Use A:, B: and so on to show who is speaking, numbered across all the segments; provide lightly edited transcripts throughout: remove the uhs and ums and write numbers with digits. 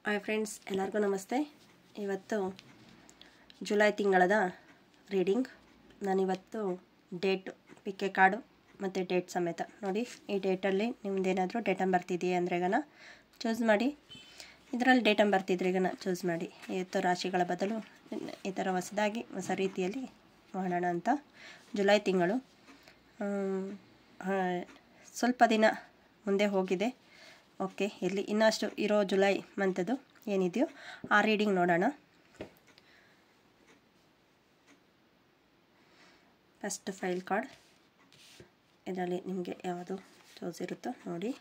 A: Hi friends, ಎಲ್ಲರಿಗೂ ನಮಸ್ತೆ. ಇವತ್ತು ಜುಲೈ ತಿಂಗಳದ ರೀಡಿಂಗ್. ನಾನಿವತ್ತು ಡೇಟ್ ಪಿಕ್ಕೆ ಕಾರ್ಡು ಮತ್ತು ಡೇಟ್ ಸಮೇತ ನೋಡಿ. ಈ ಡೇಟಲ್ಲಿ ನಿಮ್ಮದೇನಾದರೂ ಡೇಟ್ ಆಫ್ ಬರ್ತ್ ಇದೆಯಾ ಅಂದ್ರೆಗನ ಚೂಸ್ ಮಾಡಿ. ಇದರಲ್ಲಿ ಡೇಟ್ ಆಫ್ ಬರ್ತ್ ಇದ್ರೆಗನ ಚೂಸ್ ಮಾಡಿ. ಇವತ್ತು ರಾಶಿಗಳ ಬದಲು ಈ ಥರ ಹೊಸ ರೀತಿಯಲ್ಲಿ ಮಾಡೋಣ ಅಂತ. ಜುಲೈ ತಿಂಗಳು ಸ್ವಲ್ಪ ದಿನ ಮುಂದೆ ಹೋಗಿದೆ. ಓಕೆ, ಇಲ್ಲಿ ಇನ್ನಷ್ಟು ಇರೋ ಜುಲೈ ಮಂತದ್ದು ಏನಿದೆಯೋ ಆ ರೀಡಿಂಗ್ ನೋಡೋಣ. ಫಸ್ಟ್ ಫೈಲ್ ಕಾರ್ಡ್, ಇದರಲ್ಲಿ ನಿಮಗೆ ಯಾವುದು ಚೂಸ್ ಇರುತ್ತೋ ನೋಡಿ.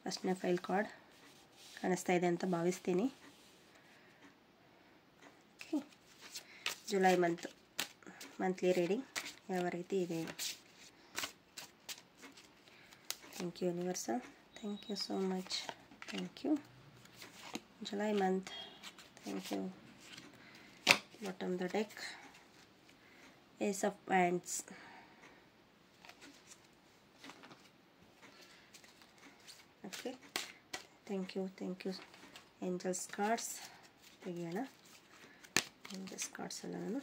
A: ಫಸ್ಟ್ನೇ ಫೈಲ್ ಕಾರ್ಡ್ ಕಾಣಿಸ್ತಾ ಇದೆ ಅಂತ ಭಾವಿಸ್ತೀನಿ. ಓಕೆ, ಜುಲೈ ಮಂತ್ಲಿ ರೀಡಿಂಗ್ ಯಾವ ರೀತಿ ಇದೆ. Thank you universal. Thank you so much. Thank you. July month. Thank you. Bottom of the deck. Ace of Wands. Okay. Thank you. Thank you. Angels cards. ತೆಗಿಯೋಣ. Angels cards ಎಲ್ಲ ನಾನು.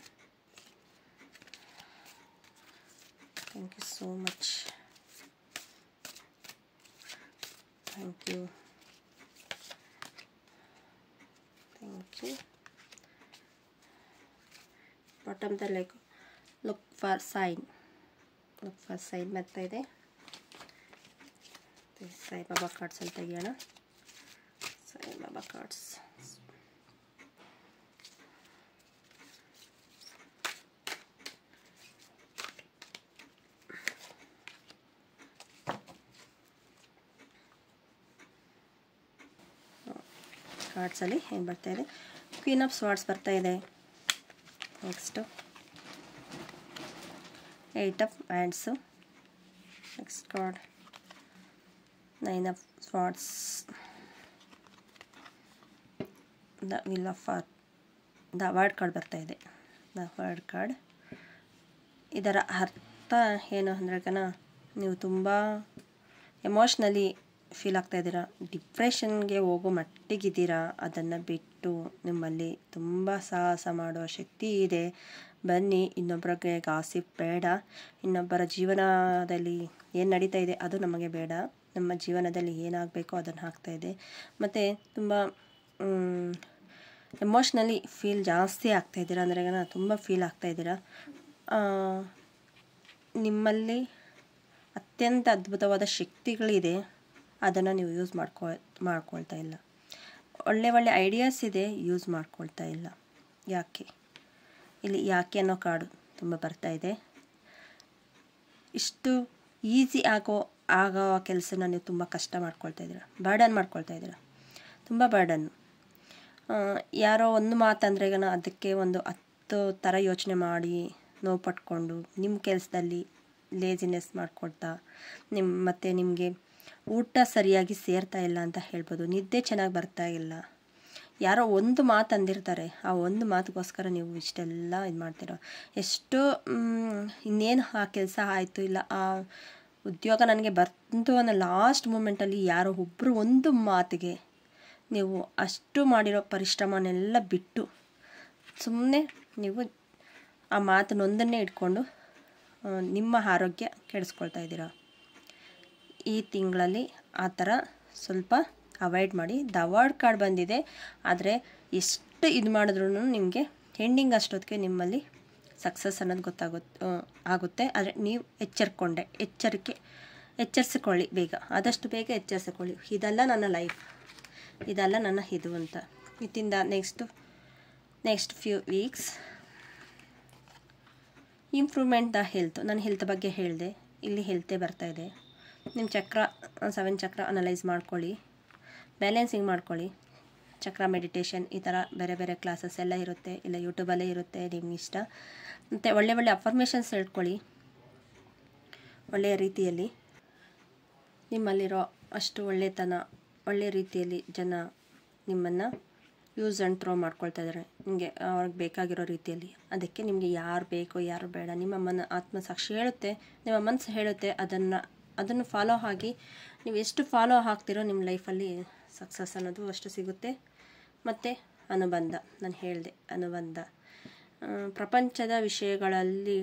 A: Thank you so much. Thank you. Thank you. Bottom the leg. Look for sign. Look for sign ಬರ್ತಾ ಇದೆ. Sai Baba cards ಅಲ್ಲಿ ತೆಗಿಯೋಣ. Sai Baba cards. ಕಾರ್ಡ್ಸಲ್ಲಿ ಏನು ಬರ್ತಾ ಇದೆ? Queen of swords ಬರ್ತಾ ಇದೆ. Next eight of wands. Next card nine of swords. The will of the world card ಬರ್ತಾ ಇದೆ. The world card. ಇದರ ಅರ್ಥ ಏನು ಅಂದ್ರೆಗನ, ನೀವು ತುಂಬ ಎಮೋಷ್ನಲಿ ಫೀಲ್ ಆಗ್ತಾ ಇದ್ದೀರಾ, ಡಿಪ್ರೆಷನ್ಗೆ ಹೋಗೋ ಮಟ್ಟಿಗಿದ್ದೀರಾ. ಅದನ್ನು ಬಿಟ್ಟು ನಿಮ್ಮಲ್ಲಿ ತುಂಬ ಸಾಹಸ ಮಾಡುವ ಶಕ್ತಿ ಇದೆ. ಬನ್ನಿ, ಇನ್ನೊಬ್ಬರಿಗೆ ಗಾಸಿಪ್ ಬೇಡ. ಇನ್ನೊಬ್ಬರ ಜೀವನದಲ್ಲಿ ಏನು ನಡೀತಾ ಇದೆ ಅದು ನಮಗೆ ಬೇಡ. ನಮ್ಮ ಜೀವನದಲ್ಲಿ ಏನಾಗಬೇಕೋ ಅದನ್ನು ಆಗ್ತಾಯಿದೆ. ಮತ್ತು ತುಂಬ ಎಮೋಷ್ನಲಿ ಫೀಲ್ ಜಾಸ್ತಿ ಆಗ್ತಾಯಿದ್ದೀರಾ ಅಂದರೆ ತುಂಬ ಫೀಲ್ ಆಗ್ತಾಯಿದ್ದೀರಾ. ನಿಮ್ಮಲ್ಲಿ ಅತ್ಯಂತ ಅದ್ಭುತವಾದ ಶಕ್ತಿಗಳಿದೆ, ಅದನ್ನು ನೀವು ಯೂಸ್ ಮಾಡ್ಕೊಳ್ತಾ ಇಲ್ಲ. ಒಳ್ಳೆ ಐಡಿಯಾಸ್ ಇದೆ, ಯೂಸ್ ಮಾಡ್ಕೊಳ್ತಾ ಇಲ್ಲ. ಯಾಕೆ? ಇಲ್ಲಿ ಯಾಕೆ ಅನ್ನೋ ಕಾರ್ಡು ತುಂಬ ಬರ್ತಾ ಇದೆ. ಇಷ್ಟು ಈಸಿ ಆಗೋ ಕೆಲಸನ ನೀವು ತುಂಬ ಕಷ್ಟ ಮಾಡ್ಕೊಳ್ತಾ ಇದ್ದೀರಾ, ಬರ್ಡನ್ ಮಾಡ್ಕೊಳ್ತಾ ಇದ್ದೀರಾ, ತುಂಬ ಬರ್ಡನ್ನು. ಯಾರೋ ಒಂದು ಮಾತಂದ್ರೆಗನ ಅದಕ್ಕೆ ಒಂದು 10 ಥರ ಯೋಚನೆ ಮಾಡಿ ನೋವು ಪಟ್ಕೊಂಡು ನಿಮ್ಮ ಕೆಲಸದಲ್ಲಿ ಲೇಜಿನೆಸ್ ಮಾಡ್ಕೊಳ್ತಾ ಮತ್ತು ನಿಮಗೆ ಊಟ ಸರಿಯಾಗಿ ಸೇರ್ತಾ ಇಲ್ಲ ಅಂತ ಹೇಳ್ಬೋದು. ನಿದ್ದೆ ಚೆನ್ನಾಗಿ ಬರ್ತಾ ಇಲ್ಲ. ಯಾರೋ ಒಂದು ಮಾತು ಅಂದಿರ್ತಾರೆ, ಆ ಒಂದು ಮಾತಿಗೋಸ್ಕರ ನೀವು ಇಷ್ಟೆಲ್ಲ ಇದು ಮಾಡ್ತೀರ. ಎಷ್ಟೋ ಇನ್ನೇನು ಆ ಕೆಲಸ ಆಯಿತು, ಇಲ್ಲ ಆ ಉದ್ಯೋಗ ನನಗೆ ಬಂತು ಅನ್ನೋ ಲಾಸ್ಟ್ ಮೂಮೆಂಟಲ್ಲಿ ಯಾರೋ ಒಬ್ಬರು ಒಂದು ಮಾತಿಗೆ ನೀವು ಅಷ್ಟು ಮಾಡಿರೋ ಪರಿಶ್ರಮನೆಲ್ಲ ಬಿಟ್ಟು ಸುಮ್ಮನೆ ನೀವು ಆ ಮಾತನ್ನೊಂದನ್ನೇ ಇಟ್ಕೊಂಡು ನಿಮ್ಮ ಆರೋಗ್ಯ ಕೆಡಿಸ್ಕೊಳ್ತಾ ಇದ್ದೀರಾ. ಈ ತಿಂಗಳಲ್ಲಿ ಆ ಥರ ಸ್ವಲ್ಪ ಅವಾಯ್ಡ್ ಮಾಡಿ. ದ ಅವಾರ್ಡ್ ಕಾರ್ಡ್ ಬಂದಿದೆ, ಆದರೆ ಎಷ್ಟು ಇದು ಮಾಡಿದ್ರೂ ನಿಮಗೆ ಎಂಡಿಂಗ್ ಅಷ್ಟೊತ್ತಿಗೆ ನಿಮ್ಮಲ್ಲಿ ಸಕ್ಸಸ್ ಅನ್ನೋದು ಆಗುತ್ತೆ. ಆದರೆ ನೀವು ಎಚ್ಚರಿಸಿಕೊಳ್ಳಿ, ಆದಷ್ಟು ಬೇಗ ಎಚ್ಚರಿಸಿಕೊಳ್ಳಿ. ಇದಲ್ಲ ನನ್ನ ಲೈಫ್, ಇದಲ್ಲ ನನ್ನ ಇದು ಅಂತ. ಇತ್ತಿಂದ next few weeks improvement the health. ನಾನು ಹೆಲ್ತ್ ಬಗ್ಗೆ ಹೇಳಿದೆ, ಇಲ್ಲಿ ಹೆಲ್ತೇ ಬರ್ತಾ ಇದೆ. ನಿಮ್ಮ 7 ಚಕ್ರ ಅನಲೈಸ್ ಮಾಡ್ಕೊಳ್ಳಿ, ಬ್ಯಾಲೆನ್ಸಿಂಗ್ ಮಾಡ್ಕೊಳ್ಳಿ. ಚಕ್ರ ಮೆಡಿಟೇಷನ್ ಈ ಥರ ಬೇರೆ ಬೇರೆ ಕ್ಲಾಸಸ್ ಎಲ್ಲ ಇರುತ್ತೆ, ಇಲ್ಲ ಯೂಟ್ಯೂಬಲ್ಲೇ ಇರುತ್ತೆ, ನಿಮ್ಮ ಇಷ್ಟ. ಮತ್ತು ಒಳ್ಳೆ ಅಫರ್ಮೇಷನ್ಸ್ ಹೇಳ್ಕೊಳ್ಳಿ. ಒಳ್ಳೆಯ ರೀತಿಯಲ್ಲಿ ನಿಮ್ಮಲ್ಲಿರೋ ಅಷ್ಟು ಒಳ್ಳೆಯ ರೀತಿಯಲ್ಲಿ ಜನ ನಿಮ್ಮನ್ನು ಯೂಸ್ ಆ್ಯಂಡ್ ಥ್ರೋ ಮಾಡ್ಕೊಳ್ತಾ ಇದ್ದಾರೆ, ನಿಮಗೆ ಅವ್ರಿಗೆ ಬೇಕಾಗಿರೋ ರೀತಿಯಲ್ಲಿ. ಅದಕ್ಕೆ ನಿಮಗೆ ಯಾರು ಬೇಕು ಯಾರು ಬೇಡ ನಿಮ್ಮ ಆತ್ಮಸಾಕ್ಷಿ ಹೇಳುತ್ತೆ, ನಿಮ್ಮ ಮನಸ್ಸು ಹೇಳುತ್ತೆ. ಅದನ್ನು ಫಾಲೋ ಆಗಿ ನೀವು ಎಷ್ಟು ಫಾಲೋ ಆಗ್ತಿರೋ ನಿಮ್ಮ ಲೈಫಲ್ಲಿ ಸಕ್ಸಸ್ ಅನ್ನೋದು ಅಷ್ಟು ಸಿಗುತ್ತೆ. ಮತ್ತು ಅನುಬಂಧ, ನಾನು ಹೇಳಿದೆ ಅನುಬಂಧ. ಪ್ರಪಂಚದ ವಿಷಯಗಳಲ್ಲಿ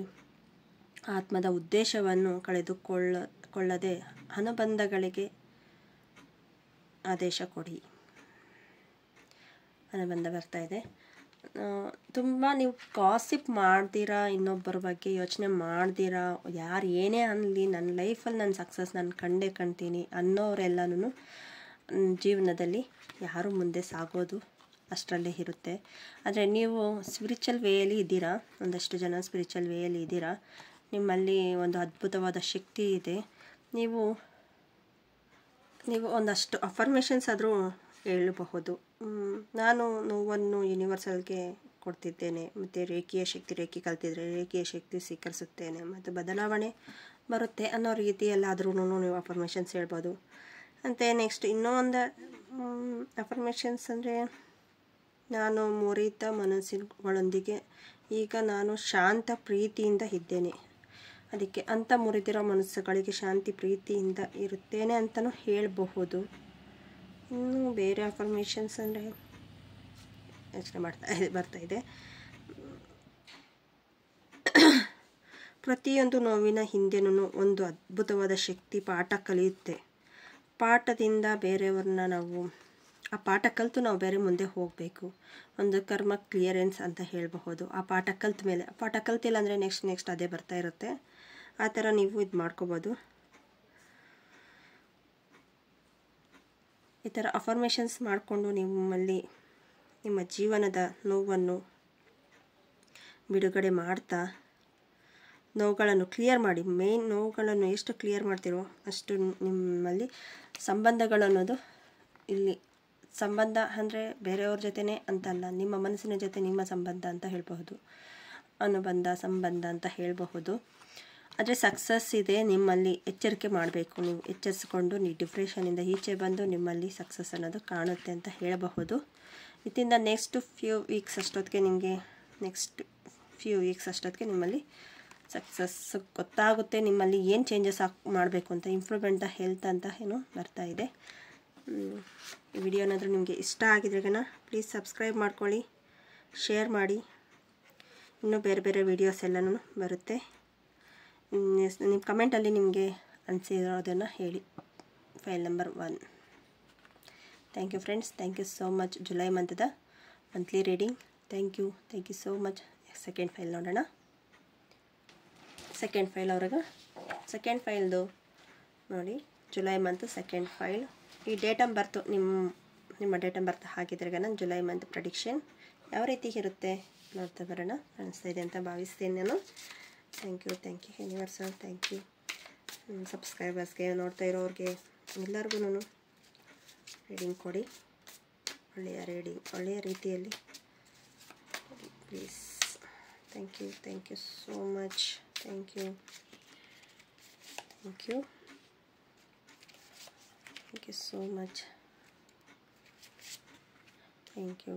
A: ಆತ್ಮದ ಉದ್ದೇಶವನ್ನು ಕಳೆದುಕೊಳ್ಳದೆ ಅನುಬಂಧಗಳಿಗೆ ಆದೇಶ ಕೊಡಿ. ಅನುಬಂಧ ಬರ್ತಾ ಇದೆ. ತುಂಬ ನೀವು ಗಾಸಿಪ್ ಮಾಡ್ದಿರಾ, ಇನ್ನೊಬ್ಬರ ಬಗ್ಗೆ ಯೋಚನೆ ಮಾಡ್ದಿರಾ, ಯಾರು ಏನೇ ಅನ್ನಲಿ ನನ್ನ ಲೈಫಲ್ಲಿ ನಾನು ಸಕ್ಸಸ್ ನಾನು ಕಂಡೇ ಕಾಣ್ತೀನಿ ಅನ್ನೋರೆಲ್ಲನೂ ಜೀವನದಲ್ಲಿ ಯಾರು ಮುಂದೆ ಸಾಗೋದು ಅಷ್ಟರಲ್ಲೇ ಇರುತ್ತೆ. ಆದರೆ ನೀವು ಸ್ಪಿರಿಚುವಲ್ ವೇಯಲ್ಲಿ ಇದ್ದೀರಾ, ಒಂದಷ್ಟು ಜನ ಸ್ಪಿರಿಚುವಲ್ ವೇಯಲ್ಲಿ ಇದ್ದೀರಾ, ನಿಮ್ಮಲ್ಲಿ ಒಂದು ಅದ್ಭುತವಾದ ಶಕ್ತಿ ಇದೆ. ನೀವು ಒಂದಷ್ಟು ಅಫರ್ಮೇಷನ್ಸ್ ಆದರೂ ಹೇಳಬಹುದು. ನಾನು ನೋವನ್ನು ಯೂನಿವರ್ಸಲ್ಗೆ ಕೊಡ್ತಿದ್ದೇನೆ, ಮತ್ತು ರೇಖಿ ಕಲ್ತಿದ್ರೆ ರೇಖಿಯ ಶಕ್ತಿ ಸ್ವೀಕರಿಸುತ್ತೇನೆ, ಮತ್ತು ಬದಲಾವಣೆ ಬರುತ್ತೆ ಅನ್ನೋ ರೀತಿಯಲ್ಲಾದ್ರೂ ನೀವು ಅಫರ್ಮೇಷನ್ಸ್ ಹೇಳ್ಬೋದು. ಮತ್ತು ನೆಕ್ಸ್ಟ್ ಇನ್ನೂ ಒಂದು ಅಫರ್ಮೇಷನ್ಸ್ ಅಂದರೆ, ನಾನು ಮುರಿದ ಮನಸ್ಸುಗಳೊಂದಿಗೆ ಈಗ ನಾನು ಶಾಂತ ಪ್ರೀತಿಯಿಂದ ಇದ್ದೇನೆ. ಅದಕ್ಕೆ ಅಂಥ ಮುರಿದಿರೋ ಮನಸ್ಸುಗಳಿಗೆ ಶಾಂತಿ ಪ್ರೀತಿಯಿಂದ ಇರುತ್ತೇನೆ ಅಂತಲೂ ಹೇಳಬಹುದು. ಇನ್ನು ಬೇರೆ ಅಫರ್ಮೇಷನ್ಸ್ ಅಂದರೆ ಯೋಚನೆ ಬರ್ತಾಯಿದೆ. ಪ್ರತಿಯೊಂದು ನೋವಿನ ಹಿಂದೆನೂ ಒಂದು ಅದ್ಭುತವಾದ ಶಕ್ತಿ ಪಾಠ ಕಲಿಯುತ್ತೆ. ಪಾಠದಿಂದ ಬೇರೆಯವ್ರನ್ನ ಆ ಪಾಠ ಕಲಿತು ನಾವು ಬೇರೆ ಮುಂದೆ ಹೋಗಬೇಕು. ಒಂದು ಕರ್ಮ ಕ್ಲಿಯರೆನ್ಸ್ ಅಂತ ಹೇಳಬಹುದು. ಆ ಪಾಠ ಕಲಿತ ಮೇಲೆ, ಪಾಠ ಕಲ್ತಿಲ್ಲ ಅಂದರೆ ನೆಕ್ಸ್ಟ್ ಅದೇ ಬರ್ತಾ ಇರುತ್ತೆ. ಆ ಥರ ನೀವು ಇದು ಮಾಡ್ಕೋಬೋದು. ಈ ಥರ ಅಫರ್ಮೇಷನ್ಸ್ ಮಾಡಿಕೊಂಡು ನಿಮ್ಮಲ್ಲಿ ನಿಮ್ಮ ಜೀವನದ ನೋವನ್ನು ಬಿಡುಗಡೆ ಮಾಡ್ತಾ ನೋವುಗಳನ್ನು ಕ್ಲಿಯರ್ ಮಾಡಿ. ಮೇನ್ ನೋವುಗಳನ್ನು ಎಷ್ಟು ಕ್ಲಿಯರ್ ಮಾಡ್ತೀರೋ ಅಷ್ಟು ನಿಮ್ಮಲ್ಲಿ ಸಂಬಂಧಗಳು ಅನ್ನೋದು, ಇಲ್ಲಿ ಸಂಬಂಧ ಅಂದರೆ ಬೇರೆಯವ್ರ ಜೊತೆನೇ ಅಂತಲ್ಲ, ನಿಮ್ಮ ಮನಸ್ಸಿನ ಜೊತೆ ನಿಮ್ಮ ಸಂಬಂಧ ಅಂತ ಹೇಳಬಹುದು, ಅನುಬಂಧ ಸಂಬಂಧ ಅಂತ ಹೇಳಬಹುದು. ಆದರೆ ಸಕ್ಸಸ್ ಇದೆ, ನಿಮ್ಮಲ್ಲಿ ಎಚ್ಚರಿಕೆ ಮಾಡಬೇಕು. ನೀವು ಎಚ್ಚರಿಸ್ಕೊಂಡು ನೀವು ಡಿಪ್ರೆಷನಿಂದ ಈಚೆ ಬಂದು ನಿಮ್ಮಲ್ಲಿ ಸಕ್ಸಸ್ ಅನ್ನೋದು ಕಾಣುತ್ತೆ ಅಂತ ಹೇಳಬಹುದು. ಇದರಿಂದ ನೆಕ್ಸ್ಟ್ ಫ್ಯೂ ವೀಕ್ಸ್ ಅಷ್ಟೊತ್ತಿಗೆ ನಿಮ್ಮಲ್ಲಿ ಸಕ್ಸಸ್ ಗೊತ್ತಾಗುತ್ತೆ. ನಿಮ್ಮಲ್ಲಿ ಏನು ಚೇಂಜಸ್ ಮಾಡಬೇಕು ಅಂತ, ಇಂಪ್ರೂವ್ಮೆಂಟ್ ಹೆಲ್ತ್ ಅಂತ ಏನೋ ಬರ್ತಾ ಇದೆ. ಈ ವಿಡಿಯೋ ಏನಾದರೂ ನಿಮಗೆ ಇಷ್ಟ ಆಗಿದ್ರೆಗನ ಪ್ಲೀಸ್ ಸಬ್ಸ್ಕ್ರೈಬ್ ಮಾಡ್ಕೊಳ್ಳಿ, ಶೇರ್ ಮಾಡಿ. ಇನ್ನೂ ಬೇರೆ ಬೇರೆ ವೀಡಿಯೋಸ್ ಎಲ್ಲನೂ ಬರುತ್ತೆ. ನಿಮ್ಮ ಕಮೆಂಟಲ್ಲಿ ನಿಮಗೆ ಅನಿಸಿರೋದನ್ನು ಹೇಳಿ. File number 1. Thank you friends, thank you so much. July monthly reading. Thank you so much. Second file ನೋಡೋಣ. ಸೆಕೆಂಡ್ ಫೈಲ್ದು ನೋಡಿ, ಜುಲೈ ಮಂತ್ ಸೆಕೆಂಡ್ ಫೈಲ್. ಈ ಡೇಟ್ ಆಫ್ ಬರ್ತು ನಿಮ್ಮ ಡೇಟ್ ಆಫ್ ಬರ್ತ್ ಹಾಕಿದ್ರೆಗ ನಾನು ಜುಲೈ ಮಂತ್ ಪ್ರೆಡಿಕ್ಷನ್ ಯಾವ ರೀತಿ ಇರುತ್ತೆ ನೋಡ್ತಾ ಬರೋಣ. ಅನಿಸ್ತಾ ಇದೆ ಅಂತ ಭಾವಿಸ್ತೀನಿ ನಾನು. Thank you universal. Thank you ಸಬ್ಸ್ಕ್ರೈಬರ್ಸ್ಗೆ, ನೋಡ್ತಾ ಇರೋರಿಗೆ ಎಲ್ಲರಿಗೂ ರೀಡಿಂಗ್ ಕೊಡಿ. ಒಳ್ಳೆಯ ರೀತಿಯಲ್ಲಿ please. Thank you so much. Thank you so much. Thank you.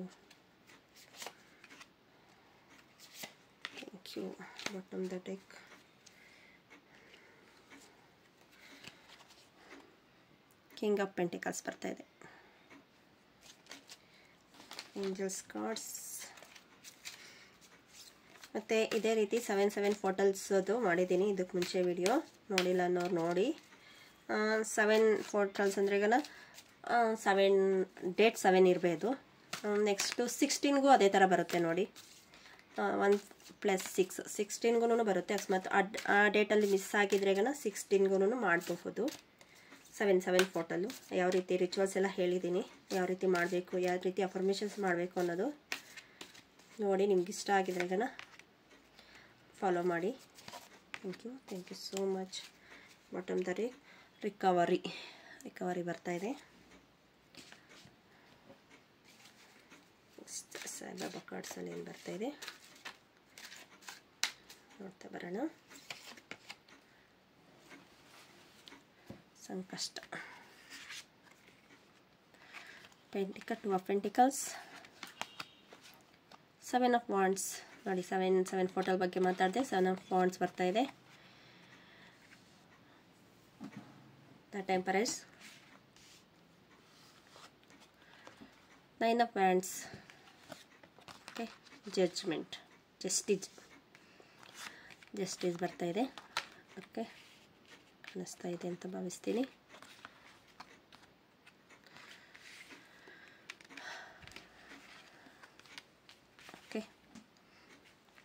A: Bottom the deck. King of pentacles ಬರ್ತಾ ಇದೆ. Angels cards. ಮತ್ತು ಇದೇ ರೀತಿ 7 ಫೋಟಲ್ಸದು ಮಾಡಿದ್ದೀನಿ. ಇದಕ್ಕೆ ಮುಂಚೆ ವಿಡಿಯೋ ನೋಡಿಲ್ಲ ಅನ್ನೋರು ನೋಡಿ. 7 ಫೋಟಲ್ಸ್ ಅಂದ್ರೆ ಈಗ 7 ಇರಬೇಕು. ನೆಕ್ಸ್ಟು 16ಗೂ ಅದೇ ಥರ ಬರುತ್ತೆ ನೋಡಿ. 1 + 6 16ಗೂ ಬರುತ್ತೆ. ಅಕಸ್ಮಾತ್ ಆ ಡೇಟಲ್ಲಿ ಮಿಸ್ ಆಗಿದ್ರೆಗನ 16ಗೂ ಮಾಡಬಹುದು. 7 ಫೋಟಲ್ಲು ಯಾವ ರೀತಿ ರಿಚುವಲ್ಸ್ ಎಲ್ಲ ಹೇಳಿದ್ದೀನಿ, ಯಾವ ರೀತಿ ಮಾಡಬೇಕು, ಯಾವ ರೀತಿ ಅಫರ್ಮೇಷನ್ಸ್ ಮಾಡಬೇಕು ಅನ್ನೋದು ನೋಡಿ. ನಿಮ್ಗೆ ಇಷ್ಟ ಆಗಿದ್ರೆಗನ ಫಾಲೋ ಮಾಡಿ. Thank you so much. Bottom the recovery ಬರ್ತಾ ಇದೆ. ಸಾಯಿಬಾಬಾ ಕಾರ್ಡ್ಸಲ್ಲಿ ಏನು ಬರ್ತಾ ಇದೆ ನೋಡ್ತಾ ಬರೋಣ. ಸಂಕಷ್ಟ. 2 ಆಫ್ ಪೆಂಟಿಕಲ್ಸ್. 7 ಆಫ್ ವಾಂಡ್ಸ್ ನೋಡಿ. 7 ಫೋಟೋ ಬಗ್ಗೆ ಮಾತಾಡಿದೆ. 7 ಆಫ್ ವಾಂಡ್ಸ್ ಬರ್ತಾ ಇದೆ. The temperance. 9 of Wands. Okay, judgement, justice ಬರ್ತಾ ಇದೆ. ಓಕೆ, ಕಾಣಿಸ್ತಾ ಇದೆ ಅಂತ ಭಾವಿಸ್ತೀನಿ. ಓಕೆ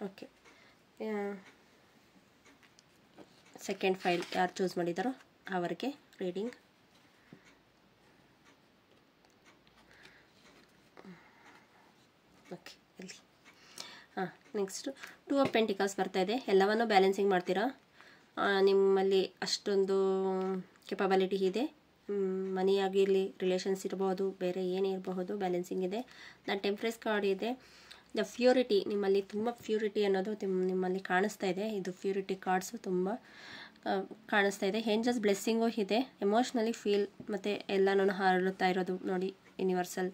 A: ಓಕೆ ಸೆಕೆಂಡ್ ಫೈಲ್ ಯಾರು ಚೂಸ್ ಮಾಡಿದಾರೋ ಅವರಿಗೆ ರೀಡಿಂಗ್. ಓಕೆ, ಇಲ್ಲಿ ನೆಕ್ಸ್ಟು 2 ಆಫ್ ಪೆಂಟಿಕಲ್ಸ್ ಬರ್ತಾ ಇದೆ. ಎಲ್ಲವನ್ನೂ ಬ್ಯಾಲೆನ್ಸಿಂಗ್ ಮಾಡ್ತೀರಾ. ನಿಮ್ಮಲ್ಲಿ ಅಷ್ಟೊಂದು ಕೆಪಬಿಲಿಟಿ ಇದೆ. ಮನಿ ಆಗಿರಲಿ, ರಿಲೇಷನ್ಸ್ ಇರಬಹುದು, ಬೇರೆ ಏನೇ ಇರಬಹುದು, ಬ್ಯಾಲೆನ್ಸಿಂಗ್ ಇದೆ. ಟೆಂಪ್ರೆಸ್ ಕಾರ್ಡ್ ಇದೆ. ದ ಪ್ಯೂರಿಟಿ, ನಿಮ್ಮಲ್ಲಿ ತುಂಬ ಪ್ಯೂರಿಟಿ ಅನ್ನೋದು ನಿಮ್ಮಲ್ಲಿ ಕಾಣಿಸ್ತಾ ಇದೆ. ಇದು ಪ್ಯೂರಿಟಿ ಕಾರ್ಡ್ಸು ತುಂಬ ಕಾಣಿಸ್ತಾ ಇದೆ. ಏಂಜಲ್ಸ್ ಬ್ಲೆಸ್ಸಿಂಗು ಇದೆ. ಎಮೋಷ್ನಲಿ ಫೀಲ್ ಮತ್ತು ಎಲ್ಲನೂ ಹರಳುತ್ತಾ ಇರೋದು ನೋಡಿ. ಯೂನಿವರ್ಸಲ್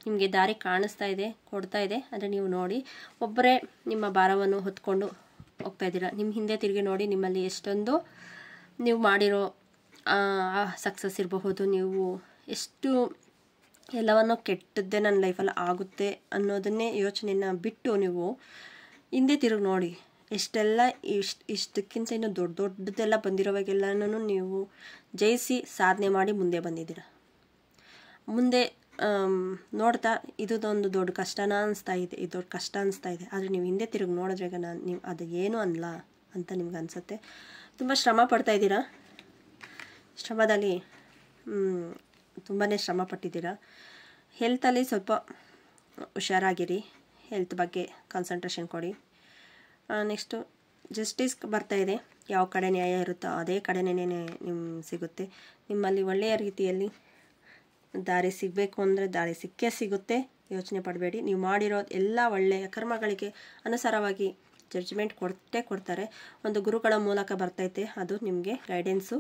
A: ನಿಮಗೆ ದಾರಿ ಕಾಣಿಸ್ತಾ ಇದೆ, ಕೊಡ್ತಾ ಇದೆ. ಆದರೆ ನೀವು ನೋಡಿ, ಒಬ್ಬರೇ ನಿಮ್ಮ ಭಾರವನ್ನು ಹೊತ್ಕೊಂಡು ಹೋಗ್ತಾ ಇದ್ದೀರಾ. ನಿಮ್ಮ ಹಿಂದೆ ತಿರುಗಿ ನೋಡಿ, ನಿಮ್ಮಲ್ಲಿ ಎಷ್ಟೊಂದು ನೀವು ಮಾಡಿರೋ ಸಕ್ಸಸ್ ಇರಬಹುದು, ನೀವು ಎಷ್ಟು ಎಲ್ಲವನ್ನೂ ಕೆಟ್ಟದ್ದೇ ನನ್ನ ಲೈಫಲ್ಲಿ ಆಗುತ್ತೆ ಅನ್ನೋದನ್ನೇ ಯೋಚನೆಯನ್ನು ಬಿಟ್ಟು ನೀವು ಹಿಂದೆ ತಿರುಗಿ ನೋಡಿ. ಎಷ್ಟೆಲ್ಲ ಇಷ್ಟಕ್ಕಿಂತ ಇನ್ನೂ ದೊಡ್ಡದೆಲ್ಲ ಬಂದಿರೋವಾಗೆಲ್ಲನೂ ನೀವು ಜಯಿಸಿ ಸಾಧನೆ ಮಾಡಿ ಮುಂದೆ ಬಂದಿದ್ದೀರ. ಮುಂದೆ ನೋಡ್ತಾ ಇದೊಂದು ದೊಡ್ಡ ಕಷ್ಟನ ಅನಿಸ್ತಾ ಇದೆ, ಇದು ದೊಡ್ಡ ಕಷ್ಟ ಅನಿಸ್ತಾ ಇದೆ. ಆದರೆ ನೀವು ಹಿಂದೆ ತಿರುಗಿ ನೋಡಿದ್ರಾಗ ನೀವು ಅದು ಏನೂ ಅಲ್ಲ ಅಂತ ನಿಮ್ಗೆ ಅನಿಸುತ್ತೆ. ತುಂಬ ಶ್ರಮ ಪಡ್ತಾ ಇದ್ದೀರಾ. ಶ್ರಮದಲ್ಲಿ ತುಂಬಾ ಶ್ರಮ ಪಟ್ಟಿದ್ದೀರಾ. ಹೆಲ್ತಲ್ಲಿ ಸ್ವಲ್ಪ ಹುಷಾರಾಗಿರಿ, ಹೆಲ್ತ್ ಬಗ್ಗೆ ಕಾನ್ಸಂಟ್ರೇಷನ್ ಕೊಡಿ. ನೆಕ್ಸ್ಟು ಜಸ್ಟಿಸ್ ಬರ್ತಾ ಇದೆ. ಯಾವ ಕಡೆ ನ್ಯಾಯ ಇರುತ್ತೋ ಅದೇ ಕಡೆನೇ ನಿಮ್ಮ ಸಿಗುತ್ತೆ. ನಿಮ್ಮಲ್ಲಿ ಒಳ್ಳೆಯ ರೀತಿಯಲ್ಲಿ ದಾರಿ ಸಿಗಬೇಕು ಅಂದರೆ ದಾರಿ ಸಿಕ್ಕೇ ಸಿಗುತ್ತೆ. ಯೋಚನೆ ಪಡಬೇಡಿ. ನೀವು ಮಾಡಿರೋ ಎಲ್ಲ ಒಳ್ಳೆಯ ಕರ್ಮಗಳಿಗೆ ಅನುಸಾರವಾಗಿ ಜಡ್ಜ್ಮೆಂಟ್ ಕೊಡ್ತಾರೆ. ಒಂದು ಗುರುಗಳ ಮೂಲಕ ಬರ್ತೈತೆ, ಅದು ನಿಮಗೆ ಗೈಡೆನ್ಸು.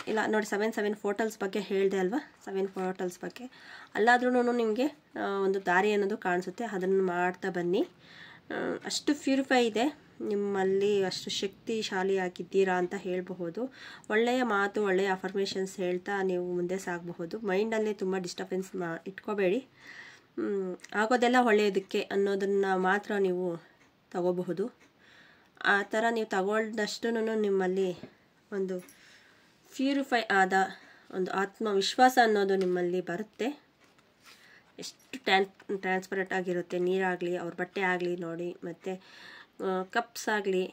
A: ಇಲ್ಲ ನೋಡಿ, 7 ಪೋರ್ಟಲ್ಸ್ ಬಗ್ಗೆ ಹೇಳಿದೆ ಅಲ್ವಾ. 7 ಪೋರ್ಟಲ್ಸ್ ಬಗ್ಗೆ ಅಲ್ಲಾದ್ರೂ ನಿಮಗೆ ಒಂದು ದಾರಿ ಅನ್ನೋದು ಕಾಣಿಸುತ್ತೆ. ಅದನ್ನು ಮಾಡ್ತಾ ಬನ್ನಿ. ಅಷ್ಟು ಪ್ಯೂರಿಫೈ ಇದೆ ನಿಮ್ಮಲ್ಲಿ, ಅಷ್ಟು ಶಕ್ತಿಶಾಲಿಯಾಗಿದ್ದೀರಾ ಅಂತ ಹೇಳಬಹುದು. ಒಳ್ಳೆಯ ಮಾತು, ಒಳ್ಳೆಯ ಅಫರ್ಮೇಷನ್ಸ್ ಹೇಳ್ತಾ ನೀವು ಮುಂದೆ ಸಾಗಬಹುದು. ಮೈಂಡಲ್ಲಿ ತುಂಬ ಡಿಸ್ಟರ್ಬೆನ್ಸ್ ಇಟ್ಕೋಬೇಡಿ. ಆಗೋದೆಲ್ಲ ಒಳ್ಳೆಯದಕ್ಕೆ ಅನ್ನೋದನ್ನು ಮಾತ್ರ ನೀವು ತಗೋಬಹುದು. ಆ ಥರ ನೀವು ತಗೊಳ್ದಷ್ಟು ನಿಮ್ಮಲ್ಲಿ ಒಂದು ಪ್ಯೂರಿಫೈ ಆದ ಒಂದು ಆತ್ಮವಿಶ್ವಾಸ ಅನ್ನೋದು ನಿಮ್ಮಲ್ಲಿ ಬರುತ್ತೆ. ಎಷ್ಟು ಟ್ರಾನ್ಸ್ಪರೆಂಟ್ ಆಗಿರುತ್ತೆ. ನೀರಾಗಲಿ, ಅವ್ರ ಬಟ್ಟೆ ಆಗಲಿ ನೋಡಿ, ಮತ್ತು ಕಪ್ಸ್ ಆಗಲಿ,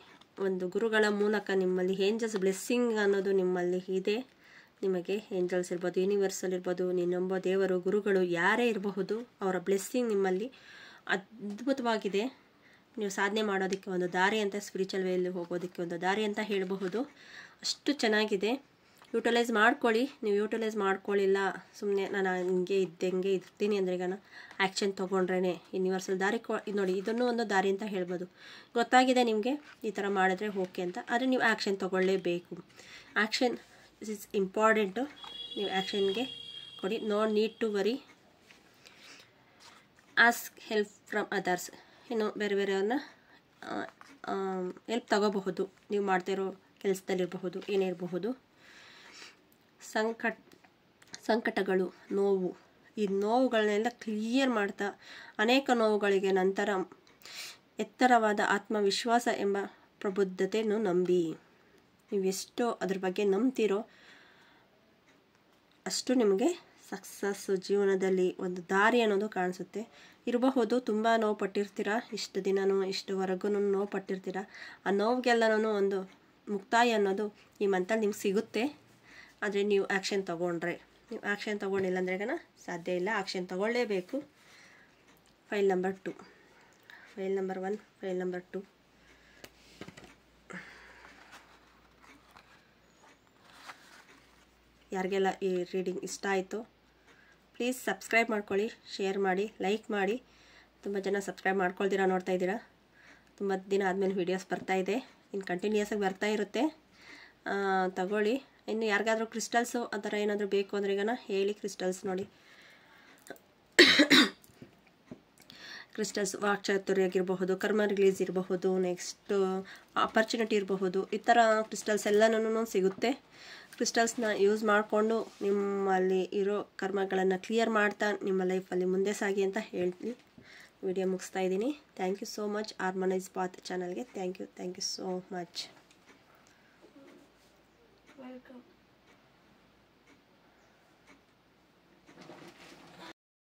A: ಒಂದು ಗುರುಗಳ ಮೂಲಕ ನಿಮ್ಮಲ್ಲಿ ಏಂಜಲ್ಸ್ ಬ್ಲೆಸ್ಸಿಂಗ್ ಅನ್ನೋದು ನಿಮ್ಮಲ್ಲಿ ಇದೆ. ನಿಮಗೆ ಏಂಜಲ್ಸ್ ಇರ್ಬೋದು, ಯೂನಿವರ್ಸಲ್ ಇರ್ಬೋದು, ನೀನೊಬ್ಬ ದೇವರು, ಗುರುಗಳು ಯಾರೇ ಇರಬಹುದು, ಅವರ ಬ್ಲೆಸ್ಸಿಂಗ್ ನಿಮ್ಮಲ್ಲಿ ಅದ್ಭುತವಾಗಿದೆ. ನೀವು ಸಾಧನೆ ಮಾಡೋದಕ್ಕೆ ಒಂದು ದಾರಿ ಅಂತ, ಸ್ಪಿರಿಚುವಲ್ ವೇಯಲ್ಲಿ ಹೋಗೋದಕ್ಕೆ ಒಂದು ದಾರಿ ಅಂತ ಹೇಳಬಹುದು. ಅಷ್ಟು ಚೆನ್ನಾಗಿದೆ. ಯೂಟಿಲೈಸ್ ಮಾಡ್ಕೊಳ್ಳಿ. ನೀವು ಯೂಟಿಲೈಸ್ ಮಾಡ್ಕೊಳ್ಳಿಲ್ಲ, ಸುಮ್ಮನೆ ನಾನು ಹಿಂಗೆ ಇದ್ದಂಗೆ ಇರ್ತೀನಿ ಅಂದರೆ ಈಗ ಆ್ಯಕ್ಷನ್ ತೊಗೊಂಡ್ರೇ ಯೂನಿವರ್ಸಲ್ ದಾರಿ ನೋಡಿ, ಇದನ್ನು ಒಂದು ದಾರಿ ಅಂತ ಹೇಳ್ಬೋದು. ಗೊತ್ತಾಗಿದೆ ನಿಮಗೆ ಈ ಥರ ಮಾಡಿದ್ರೆ ಓಕೆ ಅಂತ. ಆದರೆ ನೀವು ಆ್ಯಕ್ಷನ್ ತೊಗೊಳ್ಳೇಬೇಕು. Action is important. ನೀವು ಆ್ಯಕ್ಷನ್ಗೆ ಕೊಡಿ. No need to worry. Ask help from others. ಇನ್ನು ಬೇರೆಯವ್ರನ್ನ ಹೆಲ್ಪ್ ತಗೋಬಹುದು. ನೀವು ಮಾಡ್ತಿರೋ ಕೆಲಸದಲ್ಲಿರಬಹುದು, ಏನೇ ಇರಬಹುದು. ಸಂಕಟಗಳು, ನೋವು, ಈ ನೋವುಗಳನ್ನೆಲ್ಲ ಕ್ಲಿಯರ್ ಮಾಡ್ತಾ ಅನೇಕ ನೋವುಗಳಿಗೆ ನಂತರ ಎತ್ತರವಾದ ಆತ್ಮವಿಶ್ವಾಸ ಎಂಬ ಪ್ರಬುದ್ಧತೆಯನ್ನು ನಂಬಿ. ನೀವು ಎಷ್ಟೋ ಅದ್ರ ಬಗ್ಗೆ ನಂಬ್ತಿರೋ ಅಷ್ಟು ನಿಮಗೆ ಸಕ್ಸಸ್ಸು, ಜೀವನದಲ್ಲಿ ಒಂದು ದಾರಿ ಅನ್ನೋದು ಕಾಣಿಸುತ್ತೆ. ಇರಬಹುದು ತುಂಬ ನೋವು ಪಟ್ಟಿರ್ತೀರ, ಇಷ್ಟು ದಿನವೂ ಇಷ್ಟುವರೆಗೂ ನೋವು ಪಟ್ಟಿರ್ತೀರ. ಆ ನೋವಿಗೆಲ್ಲನೂ ಒಂದು ಮುಕ್ತಾಯ ಅನ್ನೋದು ಈ ಮಂತಲ್ಲಿ ನಿಮ್ಗೆ ಸಿಗುತ್ತೆ. ಆದರೆ ನೀವು ಆ್ಯಕ್ಷನ್ ತೊಗೊಂಡ್ರೆ, ನೀವು ಆ್ಯಕ್ಷನ್ ತೊಗೊಂಡಿಲ್ಲ ಅಂದ್ರೆ ಸಾಧ್ಯ ಇಲ್ಲ. ಆ್ಯಕ್ಷನ್ ತೊಗೊಳ್ಳೇಬೇಕು. File number 2, file number 1, file number 2. ಯಾರಿಗೆಲ್ಲ ಈ ರೀಡಿಂಗ್ ಇಷ್ಟ ಆಯಿತು ಪ್ಲೀಸ್ ಸಬ್ಸ್ಕ್ರೈಬ್ ಮಾಡ್ಕೊಳ್ಳಿ, ಶೇರ್ ಮಾಡಿ, ಲೈಕ್ ಮಾಡಿ. ತುಂಬ ಜನ ಸಬ್ಸ್ಕ್ರೈಬ್ ಮಾಡ್ಕೊಳ್ತೀರಾ, ನೋಡ್ತಾ ಇದ್ದೀರಾ. ತುಂಬ ದಿನ ಆದಮೇಲೆ ವೀಡಿಯೋಸ್ ಬರ್ತಾಯಿದೆ, ಇನ್ನು ಕಂಟಿನ್ಯೂಸಾಗಿ ಬರ್ತಾ ಇರುತ್ತೆ. ತಗೊಳ್ಳಿ. ಇನ್ನು ಯಾರಿಗಾದ್ರೂ ಕ್ರಿಸ್ಟಲ್ಸು ಆ ಥರ ಏನಾದರೂ ಬೇಕು ಅಂದರೆ ಹೇಳಿ. ಕ್ರಿಸ್ಟಲ್ಸ್ ನೋಡಿ, ಕ್ರಿಸ್ಟಲ್ಸ್ ವಾಕ್ಚಾತುರ್ಯ ಆಗಿರಬಹುದು, ಕರ್ಮ ರಿಲೀಸ್ ಇರಬಹುದು, ನೆಕ್ಸ್ಟ್ ಆಪರ್ಚುನಿಟಿ ಇರಬಹುದು. ಈ ಥರ ಕ್ರಿಸ್ಟಲ್ಸ್ ಎಲ್ಲನೂ ಸಿಗುತ್ತೆ. ಕ್ರಿಸ್ಟಲ್ಸ್ನ ಯೂಸ್ ಮಾಡಿಕೊಂಡು ನಿಮ್ಮಲ್ಲಿ ಇರೋ ಕರ್ಮಗಳನ್ನು ಕ್ಲಿಯರ್ ಮಾಡ್ತಾ ನಿಮ್ಮ ಲೈಫಲ್ಲಿ ಮುಂದೆ ಸಾಗಿ ಅಂತ ಹೇಳಿ ವಿಡಿಯೋ ಮುಗಿಸ್ತಾ ಇದ್ದೀನಿ. Thank you so much. Harmonise path ಚಾನಲ್ಗೆ thank you so much.
B: Welcome.